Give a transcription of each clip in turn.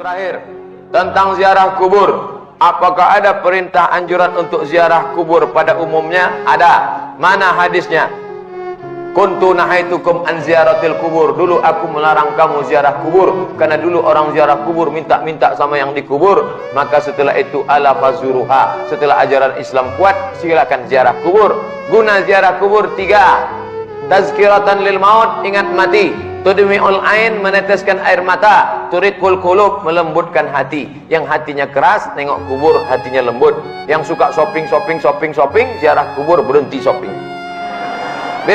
terakhir tentang ziarah kubur. Apakah ada perintah anjuran untuk ziarah kubur pada umumnya? Ada. Mana hadisnya? Kuntu nahaitukum an ziaratil kubur. Dulu aku melarang kamu ziarah kubur, karena dulu orang ziarah kubur minta-minta sama yang dikubur. Maka setelah itu ala fazuruha. Setelah ajaran Islam kuat, silakan ziarah kubur. Guna ziarah kubur 3. Tazkiratan lil maut, ingat mati. Tudmi'ul ain, meneteskan air mata. Turikul qulub, melembutkan hati. Yang hatinya keras, nengok kubur, hatinya lembut. Yang suka shopping, ziarah kubur, berhenti shopping. B.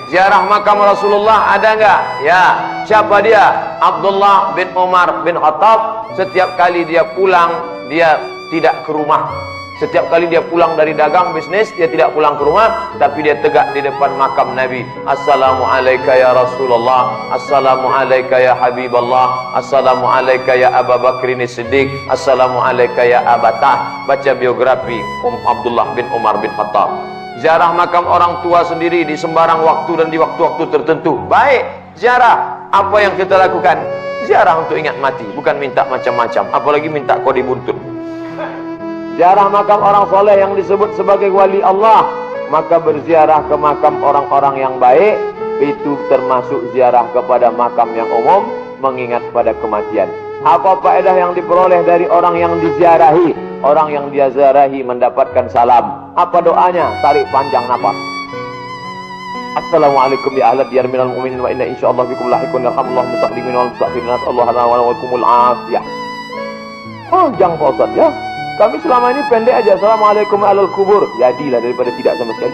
Ziarah makam Rasulullah ada enggak? Ya. Siapa dia? Abdullah bin Umar bin Khattab. Setiap kali dia pulang, dia tidak ke rumah. Setiap kali dia pulang dari dagang bisnis, dia tidak pulang ke rumah, tapi dia tegak di depan makam Nabi. Assalamualaikum ya Rasulullah, Assalamualaikum ya Habiballah, Assalamualaikum ya Abu Bakrin Siddiq, Assalamualaikum ya Abatah. Baca biografi Abdullah bin Umar bin Khattab. Ziarah makam orang tua sendiri di sembarang waktu dan di waktu-waktu tertentu. Baik, ziarah. Apa yang kita lakukan? Ziarah untuk ingat mati, bukan minta macam-macam, apalagi minta kodi buntut. Ziarah makam orang soleh yang disebut sebagai wali Allah, maka berziarah ke makam orang-orang yang baik, itu termasuk ziarah kepada makam yang umum, mengingat pada kematian. Apa faedah yang diperoleh dari orang yang diziarahi? Orang yang dia ziarahi mendapatkan salam. Apa doanya? Tarik panjang napas. Assalamualaikum ya ahlad diyar minal mu'minin wa inna insyaallah bikum lahiqun yarhamullahu mustaqdimin wal mustaqdimin nasallahu lana wa lakumul afiyah. Panjang Pak Ustaz ya. Kami selama ini pendek aja. Assalamualaikum alal kubur. Jadilah daripada tidak sama sekali.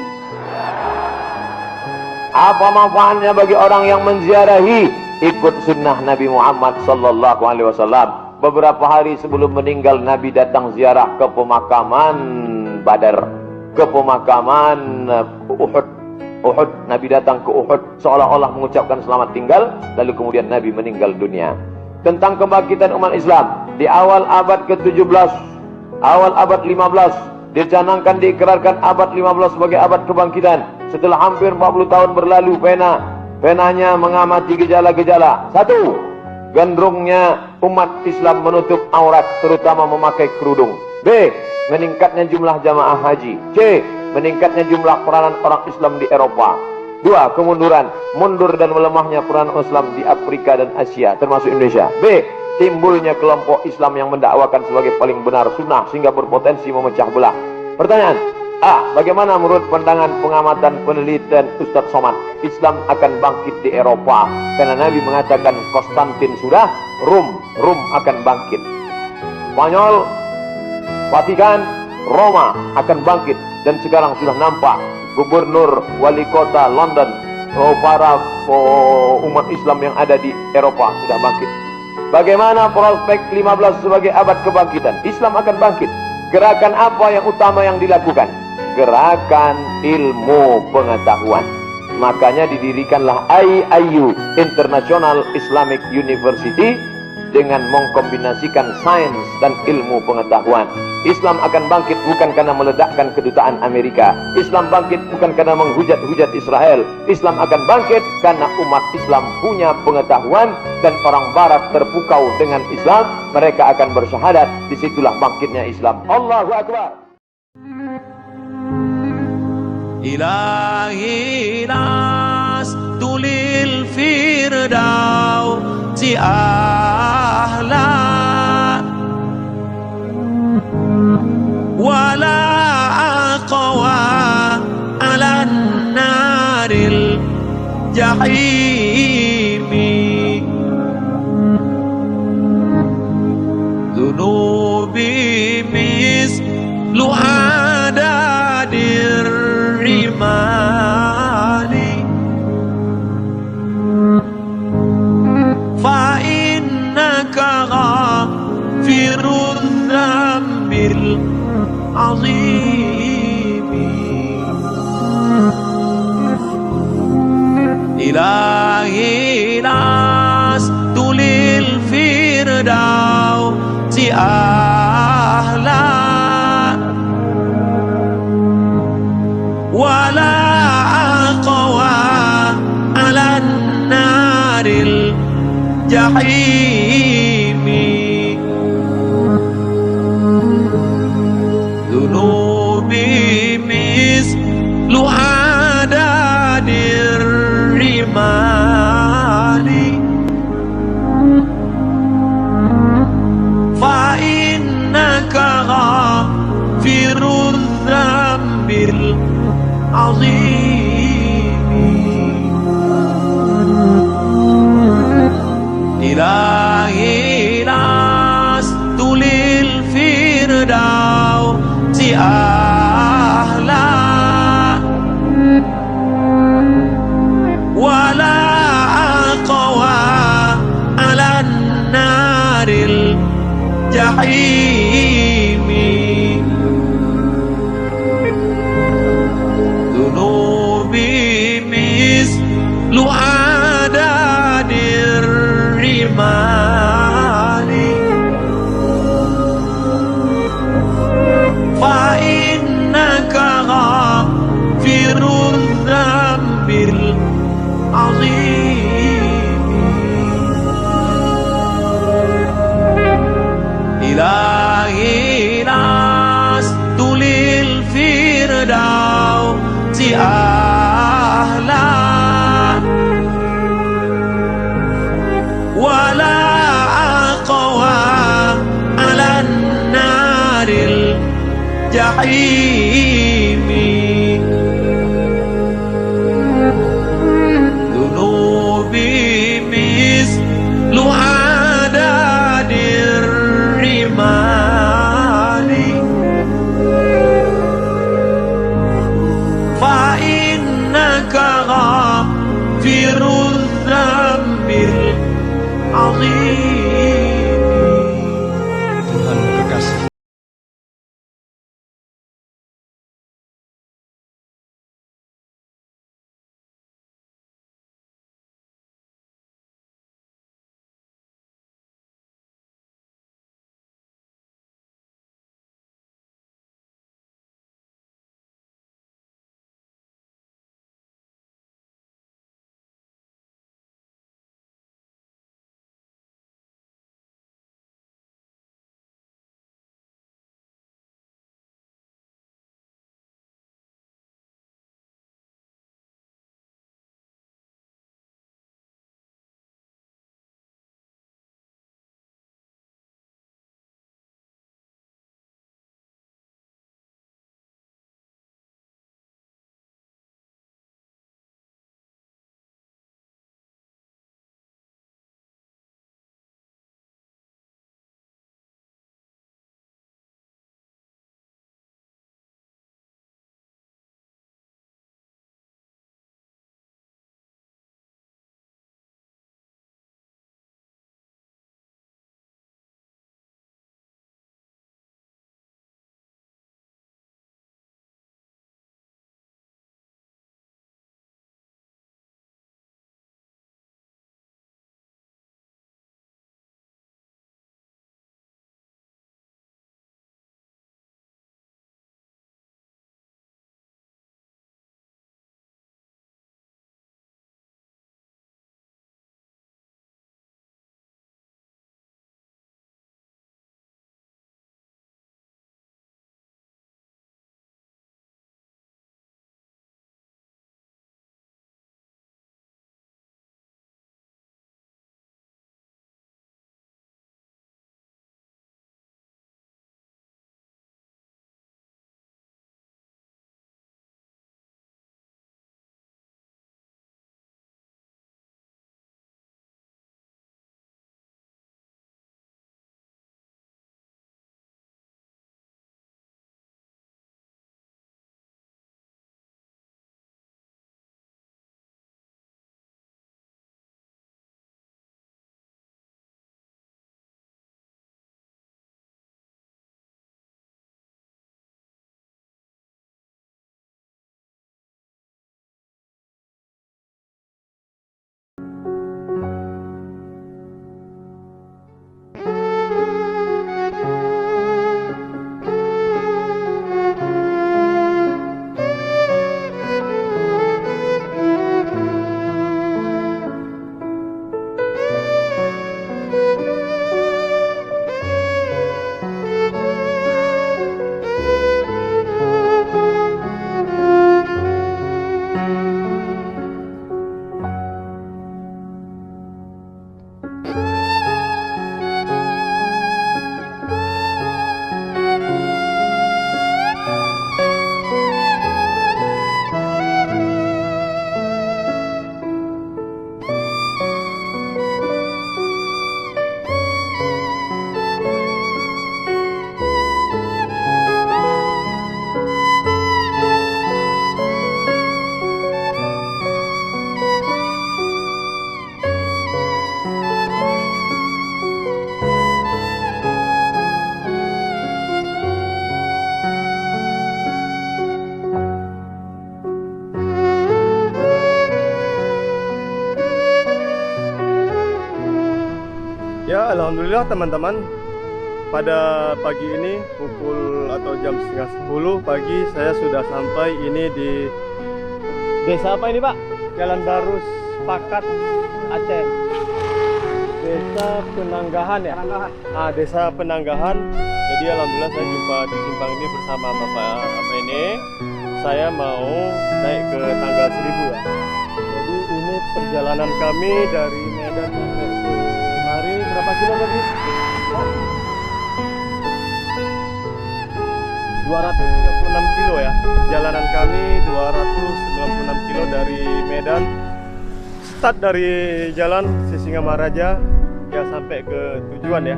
Apa manfaatnya bagi orang yang menziarahi? Ikut sunnah Nabi Muhammad sallallahu alaihi wasallam. Beberapa hari sebelum meninggal, Nabi datang ziarah ke pemakaman Badar, ke pemakaman Uhud. Nabi datang ke Uhud seolah-olah mengucapkan selamat tinggal, lalu kemudian Nabi meninggal dunia. Tentang kebangkitan umat Islam di awal abad ke-17, awal abad 15, dicanangkan, diikrarkan abad 15 sebagai abad kebangkitan. Setelah hampir 40 tahun berlalu, penanya mengamati gejala-gejala. 1. Gandrungnya umat Islam menutup aurat, terutama memakai kerudung. B. Meningkatnya jumlah jamaah haji. C. Meningkatnya jumlah peranan orang Islam di Eropa. 2. Kemunduran, mundur dan melemahnya peranan Islam di Afrika dan Asia, termasuk Indonesia. B. Timbulnya kelompok Islam yang mendakwakan sebagai paling benar sunnah sehingga berpotensi memecah belah. Pertanyaan: A. Bagaimana menurut pandangan pengamatan penelitian Ustadz Somad, Islam akan bangkit di Eropa? Karena Nabi mengatakan Konstantin sudah, Rum akan bangkit. Spanyol, Vatikan, Roma akan bangkit. Dan sekarang sudah nampak gubernur, wali kota London, para umat Islam yang ada di Eropa sudah bangkit. Bagaimana prospek 15 sebagai abad kebangkitan? Islam akan bangkit. Gerakan apa yang utama yang dilakukan? Gerakan ilmu pengetahuan. Makanya didirikanlah IIU, International Islamic University, dengan mengkombinasikan sains dan ilmu pengetahuan. Islam akan bangkit bukan karena meledakkan kedutaan Amerika. Islam bangkit bukan karena menghujat-hujat Israel. Islam akan bangkit karena umat Islam punya pengetahuan dan orang barat terpukau dengan Islam. Mereka akan bersyahadat. Disitulah bangkitnya Islam. Allahu Akbar. Ilahi lastu lil firdausi ahla wala aqwa ala naril jahimi dunubi mislu adadir rimali fa innaka ghafirudz dzambil azimi ilahi lastu lil firdausi ahla wala aqwa ala naril jahimi لعداد الرمال فإنك غافر الذنب العظيم إلهي لست للفردوس أهلا ولا أقوى على النار الجحيم ذنوبي مثل عدد الرمال فإنك غافر الذنب العظيم إلهي لست للفردوس أهلا ولا أقوى على النار الجحيم ذنوبي مثل عدد الرمال فإنك غافر الذنب العظيم. Tuhan berkasih. Alhamdulillah teman-teman, pada pagi ini pukul atau jam setengah 10 pagi saya sudah sampai ini di desa apa ini Pak? Jalan Baru Sepakat Aceh. Desa Penanggahan ya? Desa Penanggahan. Jadi alhamdulillah saya jumpa di simpang ini bersama Bapak apa ini. Saya mau naik ke tangga 1000 ya. Jadi ini perjalanan kami dari Medan sampai ke Mari berapa kilo tadi? 296 kilo ya. Perjalanan kami 296 kilo dari Medan. Start dari jalan Sisingamaraja ya sampai ke tujuan ya.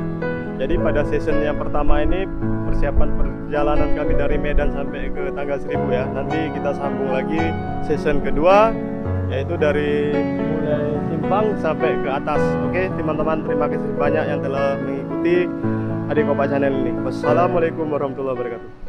Jadi pada season yang pertama ini persiapan perjalanan kami dari Medan sampai ke tangga 1000 ya. Nanti kita sambung lagi season kedua, yaitu dari mulai simpang sampai ke atas. Oke teman-teman, terima kasih banyak yang telah mengikuti Adik Kopa Channel ini. Wassalamualaikum warahmatullahi wabarakatuh.